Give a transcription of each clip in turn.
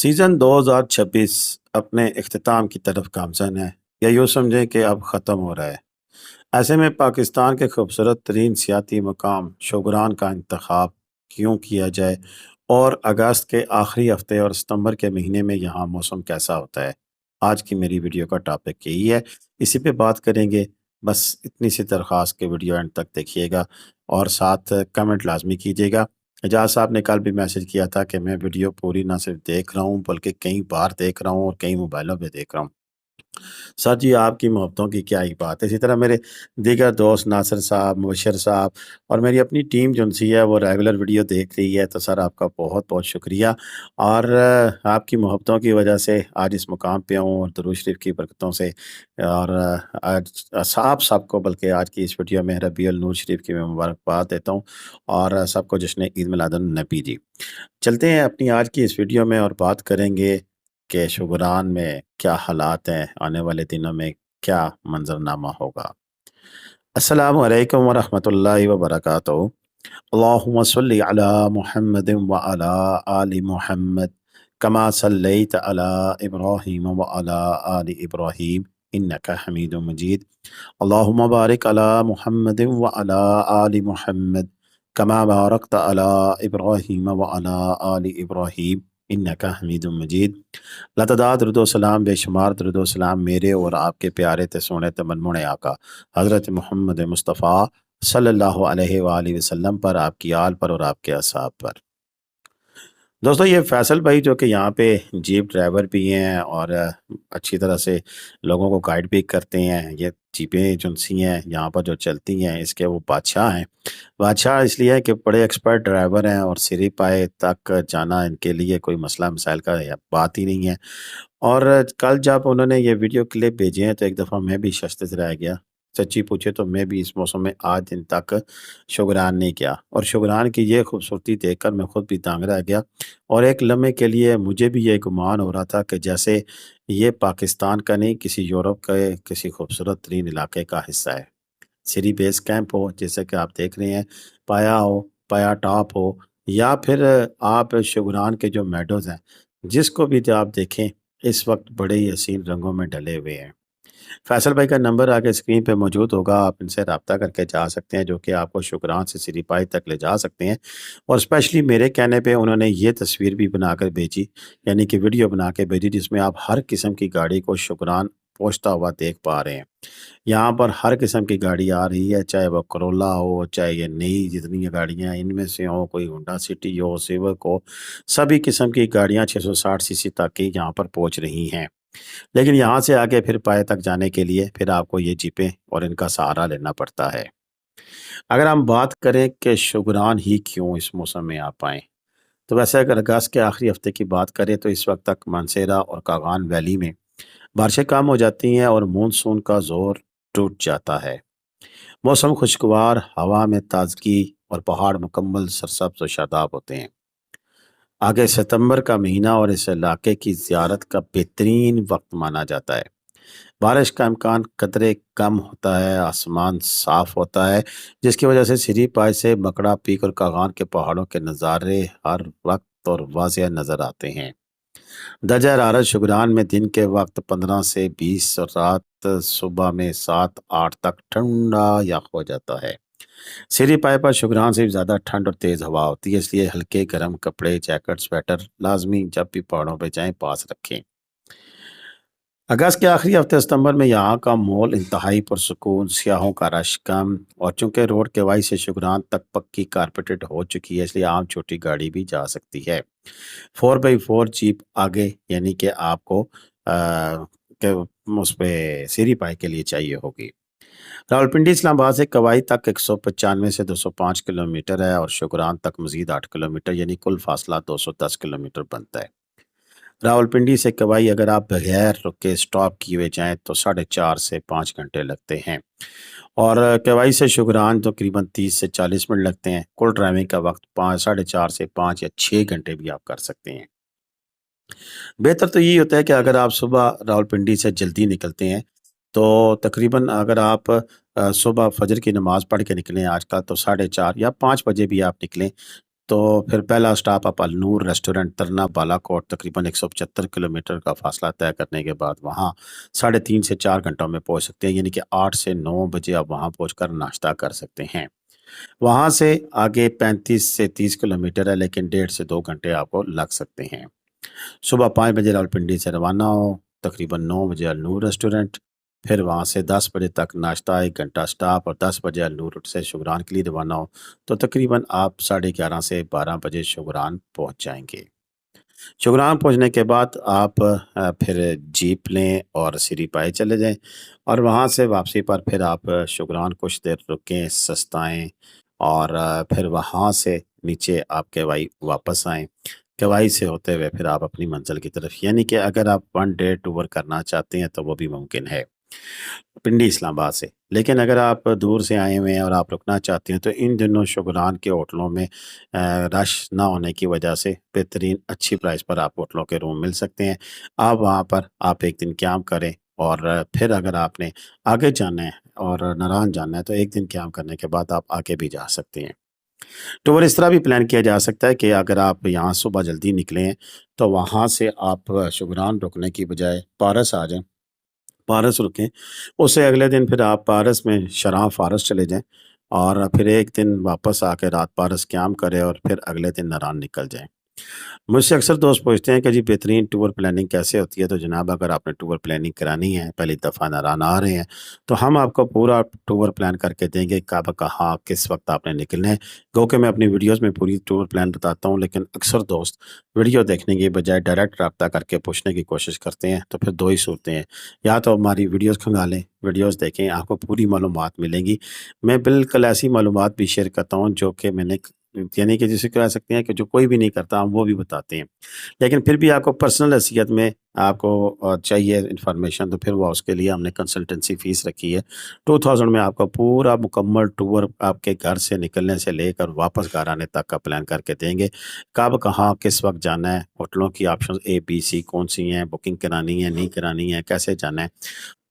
Season 2026 اپنے اختتام کی طرف گامزن ہے یا یوں سمجھیں کہ اب ختم ہو رہا ہے۔ ایسے میں پاکستان کے خوبصورت ترین سیاحتی مقام شوگران کا انتخاب کیوں کیا جائے اور اگست کے آخری ہفتے اور ستمبر کے مہینے میں یہاں موسم کیسا ہوتا ہے، آج کی میری ویڈیو کا ٹاپک یہی ہے، اسی پہ بات کریں گے۔ بس اتنی سی درخواست کہ ویڈیو اینڈ تک دیکھیے گا اور ساتھ کمنٹ لازمی کیجیے گا۔ اجاز صاحب نے کل بھی میسج کیا تھا کہ میں ویڈیو پوری نہ صرف دیکھ رہا ہوں بلکہ کئی بار دیکھ رہا ہوں اور کئی موبائلوں پہ دیکھ رہا ہوں۔ سر جی آپ کی محبتوں کی کیا ہی بات ہے۔ اسی طرح میرے دیگر دوست ناصر صاحب، مبشر صاحب اور میری اپنی ٹیم جو سی ہے وہ ریگولر ویڈیو دیکھ رہی ہے، تو سر آپ کا بہت بہت شکریہ۔ اور آپ کی محبتوں کی وجہ سے آج اس مقام پہ ہوں اور درود شریف کی برکتوں سے، اور آج آپ سب کو بلکہ آج کی اس ویڈیو میں ربیع النور شریف کی میں مبارکباد دیتا ہوں اور سب کو جشن عید میلاد النبی جی۔ چلتے ہیں اپنی آج کی اس ویڈیو میں اور بات کریں گے کہ شوگران میں کیا حالات ہیں، آنے والے دنوں میں کیا منظرنامہ ہوگا۔ السلام علیکم ورحمۃ اللہ وبرکاتہ۔ اللہم صلی علی محمد وعلی آل محمد کما صلیت علی ابراہیم وعلی آل ابراہیم انک حمید مجید۔ اللہم بارک علی محمد وعلی آل محمد کما بارکت علی ابراہیم وعلی آل ابراہیم انک حمید مجید۔ لاتعداد درود و سلام، بے شمار درود و سلام میرے اور آپ کے پیارے تے سونے تے منموڑ آقا حضرت محمد مصطفیٰ صلی اللہ علیہ وآلہ وسلم پر، آپ کی آل پر اور آپ کے اصحاب پر۔ دوستو یہ فیصل بھائی جو کہ یہاں پہ جیپ ڈرائیور بھی ہیں اور اچھی طرح سے لوگوں کو گائیڈ بھی کرتے ہیں، یہ جیپیں ایجنسی ہیں یہاں پر جو چلتی ہیں، اس کے وہ بادشاہ ہیں۔ بادشاہ اس لیے ہے کہ بڑے ایکسپرٹ ڈرائیور ہیں اور سری پائے تک جانا ان کے لیے کوئی مسئلہ مسائل کا بات ہی نہیں ہے۔ اور کل جب انہوں نے یہ ویڈیو کلپ بھیجے ہیں تو ایک دفعہ میں بھی ششتر رہ گیا۔ سچی پوچھے تو میں بھی اس موسم میں آج دن تک شوگران نہیں کیا، اور شوگران کی یہ خوبصورتی دیکھ کر میں خود بھی دانگ رہ گیا، اور ایک لمحے کے لیے مجھے بھی یہ گمان ہو رہا تھا کہ جیسے یہ پاکستان کا نہیں، کسی یورپ کے کسی خوبصورت ترین علاقے کا حصہ ہے۔ سری بیس کیمپ ہو جیسے کہ آپ دیکھ رہے ہیں، پایا ہو، پایا ٹاپ ہو، یا پھر آپ شوگران کے جو میڈوز ہیں، جس کو بھی آپ دیکھیں اس وقت بڑے ہی حسین رنگوں میں ڈلے ہوئے ہیں۔ فیصل بھائی کا نمبر آگے اسکرین پہ موجود ہوگا، آپ ان سے رابطہ کر کے جا سکتے ہیں، جو کہ آپ کو شوگران سے سری پائے تک لے جا سکتے ہیں۔ اور اسپیشلی میرے کہنے پہ انہوں نے یہ تصویر بھی بنا کر بھیجی، یعنی کہ ویڈیو بنا کے بھیجی، جس میں آپ ہر قسم کی گاڑی کو شوگران پہنچتا ہوا دیکھ پا رہے ہیں۔ یہاں پر ہر قسم کی گاڑی آ رہی ہے، چاہے وہ کرولا ہو، چاہے یہ نئی جتنی گاڑیاں ان میں سے ہوں، کوئی ہونڈا سٹی ہو، سیوک ہو، سبھی قسم کی گاڑیاں 660 سی سی تک کی یہاں پر پہنچ رہی ہیں۔ لیکن یہاں سے آگے پھر پائے تک جانے کے لیے پھر آپ کو یہ جیپیں اور ان کا سہارا لینا پڑتا ہے۔ اگر ہم بات کریں کہ شوگران ہی کیوں اس موسم میں آ پائیں، تو ویسے اگر اگست کے آخری ہفتے کی بات کریں تو اس وقت تک مانسیرا اور کاغان ویلی میں بارشیں کم ہو جاتی ہیں اور مونسون کا زور ٹوٹ جاتا ہے۔ موسم خوشگوار، ہوا میں تازگی اور پہاڑ مکمل سرسبز و شاداب ہوتے ہیں۔ آگے ستمبر کا مہینہ اور اس علاقے کی زیارت کا بہترین وقت مانا جاتا ہے۔ بارش کا امکان قدرے کم ہوتا ہے، آسمان صاف ہوتا ہے، جس کی وجہ سے سری پائے سے مکڑا پیک اور کاغان کے پہاڑوں کے نظارے ہر وقت اور واضح نظر آتے ہیں۔ درجہ حرارت شوگران میں دن کے وقت 15 سے 20 اور رات صبح میں 7-8 تک ٹھنڈا یخ ہو جاتا ہے۔ سری پائے پر شوگران سے زیادہ ٹھنڈ اور تیز ہوا ہوتی ہے، اس لیے ہلکے گرم کپڑے، جیکٹ، سویٹر لازمی جب بھی پہاڑوں پہ جائیں پاس رکھیں۔ اگست کے آخری ہفتے ستمبر میں یہاں کا ماحول انتہائی پرسکون، سیاحوں کا رش کم، اور چونکہ روڈ کے وائی سے شوگران تک پکی کارپیٹڈ ہو چکی ہے، اس لیے عام چھوٹی گاڑی بھی جا سکتی ہے۔ 4x4 جیپ آگے، یعنی کہ آپ کو کہ اس پہ سری پائے کے لیے چاہیے ہوگی۔ راولپنڈی اسلام آباد سے کوائی تک 195 سے 205 کلومیٹر ہے، اور شوگران تک مزید 8 کلومیٹر، یعنی کل فاصلہ 210 کلومیٹر بنتا ہے۔ راولپنڈی سے کوائی اگر آپ بغیر رکے سٹاپ کیے ہوئے جائیں تو 4.5 سے 5 گھنٹے لگتے ہیں، اور کوائی سے شوگران تقریباً 30 سے 40 منٹ لگتے ہیں۔ کل ڈرائیونگ کا وقت 4.5 سے 5 یا 6 گھنٹے بھی آپ کر سکتے ہیں۔ بہتر تو یہی ہوتا ہے کہ اگر آپ صبح راولپنڈی سے جلدی نکلتے ہیں تو تقریباً اگر آپ صبح فجر کی نماز پڑھ کے نکلیں آج کل، تو 4:30 یا 5 بجے بھی آپ نکلیں تو پھر پہلا اسٹاپ آپ النور ریسٹورنٹ ترنا بالا کوٹ تقریباً 175 کلومیٹر کا فاصلہ طے کرنے کے بعد وہاں 3.5 سے 4 گھنٹوں میں پہنچ سکتے ہیں، یعنی کہ 8 سے 9 بجے آپ وہاں پہنچ کر ناشتہ کر سکتے ہیں۔ وہاں سے آگے 35 سے 30 کلومیٹر ہے، لیکن 1.5 سے 2 گھنٹے آپ کو لگ سکتے ہیں۔ صبح 5 بجے راولپنڈی سے روانہ ہو، تقریباً 9 بجے النور ریسٹورنٹ، پھر وہاں سے 10 بجے تک ناشتہ، 1 گھنٹہ اسٹاپ، اور 10 بجے النور سے شگران کے لیے روانہ ہو تو تقریباً آپ 11:30 سے 12 بجے شگران پہنچ جائیں گے۔ شگران پہنچنے کے بعد آپ پھر جیپ لیں اور سری پائے چلے جائیں، اور وہاں سے واپسی پر پھر آپ شگران کچھ دیر رکیں، سستائیں، اور پھر وہاں سے نیچے آپ کیوائی واپس آئیں۔ کیوائی سے ہوتے ہوئے پھر آپ اپنی منزل کی طرف، یعنی کہ اگر آپ 1 ڈے ٹور کرنا چاہتے ہیں تو وہ بھی ممکن ہے پنڈی اسلام آباد سے۔ لیکن اگر آپ دور سے آئے ہوئے ہیں اور آپ رکنا چاہتے ہیں تو ان دنوں شگران کے ہوٹلوں میں رش نہ ہونے کی وجہ سے بہترین اچھی پرائس پر آپ ہوٹلوں کے روم مل سکتے ہیں۔ آپ وہاں پر آپ ایک دن قیام کریں، اور پھر اگر آپ نے آگے جانا ہے اور ناران جانا ہے تو ایک دن قیام کرنے کے بعد آپ آگے بھی جا سکتے ہیں۔ ٹور اس طرح بھی پلان کیا جا سکتا ہے کہ اگر آپ یہاں صبح جلدی نکلیں تو وہاں سے آپ شگران رکنے کی بجائے پارس آ جائیں، پارس رکیں، اس سے اگلے دن پھر آپ پارس میں شراں فارس چلے جائیں، اور پھر ایک دن واپس آ کے رات پارس قیام کریں، اور پھر اگلے دن ناران نکل جائیں۔ مجھ سے اکثر دوست پوچھتے ہیں کہ جی بہترین ٹور پلاننگ کیسے ہوتی ہے؟ تو جناب اگر آپ نے ٹور پلاننگ کرانی ہے، پہلی دفعہ ناران آ رہے ہیں، تو ہم آپ کو پورا ٹور پلان کر کے دیں گے، کب کہاں کس وقت آپ نے نکلنا ہے۔ گو کہ میں اپنی ویڈیوز میں پوری ٹور پلان بتاتا ہوں، لیکن اکثر دوست ویڈیو دیکھنے کی بجائے ڈائریکٹ رابطہ کر کے پوچھنے کی کوشش کرتے ہیں، تو پھر دو ہی صورتیں ہیں: یا تو ہماری ویڈیوز کھنگالیں، ویڈیوز دیکھیں، آپ کو پوری معلومات ملیں گی۔ میں بالکل ایسی معلومات بھی شیئر کرتا ہوں جو کہ میں نے، یعنی کہ جسے کہہ سکتے ہیں کہ جو کوئی بھی نہیں کرتا ہم وہ بھی بتاتے ہیں، لیکن پھر بھی آپ کو پرسنل حیثیت میں آپ کو چاہیے انفارمیشن، تو پھر وہ اس کے لیے ہم نے کنسلٹنسی فیس رکھی ہے۔ 2000 میں آپ کا پورا مکمل ٹور آپ کے گھر سے نکلنے سے لے کر واپس گھر آنے تک کا پلان کر کے دیں گے، کب کہاں کس وقت جانا ہے، ہوٹلوں کی آپشن ABC کون سی ہیں، بکنگ کرانی ہے نہیں کرانی ہے، کیسے جانا ہے،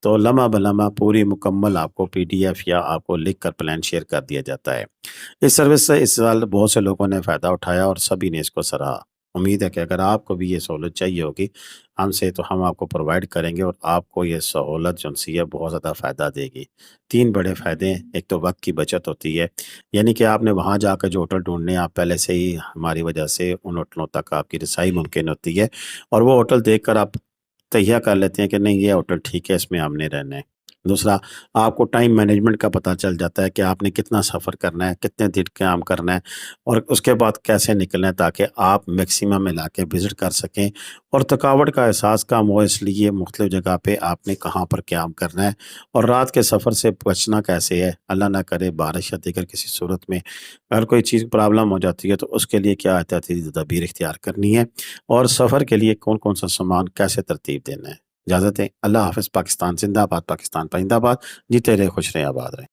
تو لمحہ بلمحہ پوری مکمل آپ کو PDF یا آپ کو لکھ کر پلان شیئر کر دیا جاتا ہے۔ اس سروس سے اس سال بہت سے لوگوں نے فائدہ اٹھایا اور سبھی نے اس کو سراہا۔ امید ہے کہ اگر آپ کو بھی یہ سہولت چاہیے ہوگی ہم سے، تو ہم آپ کو پرووائڈ کریں گے، اور آپ کو یہ سہولت جو سی ہے بہت زیادہ فائدہ دے گی۔ 3 بڑے فائدے ہیں: ایک تو وقت کی بچت ہوتی ہے، یعنی کہ آپ نے وہاں جا کے جو ہوٹل ڈھونڈنے آپ پہلے سے ہی ہماری وجہ سے ان ہوٹلوں تک آپ کی رسائی ممکن ہوتی ہے، اور وہ ہوٹل دیکھ کر آپ تہیہ کر لیتے ہیں کہ نہیں یہ ہوٹل ٹھیک ہے، اس میں ہم نے رہنا ہے۔ دوسرا، آپ کو ٹائم مینجمنٹ کا پتہ چل جاتا ہے کہ آپ نے کتنا سفر کرنا ہے، کتنے دن قیام کرنا ہے، اور اس کے بعد کیسے نکلنا ہے تاکہ آپ میکسیمم ملا کے وزٹ کر سکیں، اور تھکاوٹ کا احساس کم ہو، اس لیے مختلف جگہ پہ آپ نے کہاں پر قیام کرنا ہے، اور رات کے سفر سے بچنا کیسے ہے، اللہ نہ کرے بارش یا دیگر کسی صورت میں اگر کوئی چیز پرابلم ہو جاتی ہے تو اس کے لیے کیا احتیاطی تدابیر اختیار کرنی ہے، اور سفر کے لیے کون کون سا سامان کیسے ترتیب دینا ہے۔ اجازت ہے، اللہ حافظ۔ پاکستان زندہ باد، پاکستان پائندہ باد، جیتے رہے، خوش رہیں، آباد رہیں۔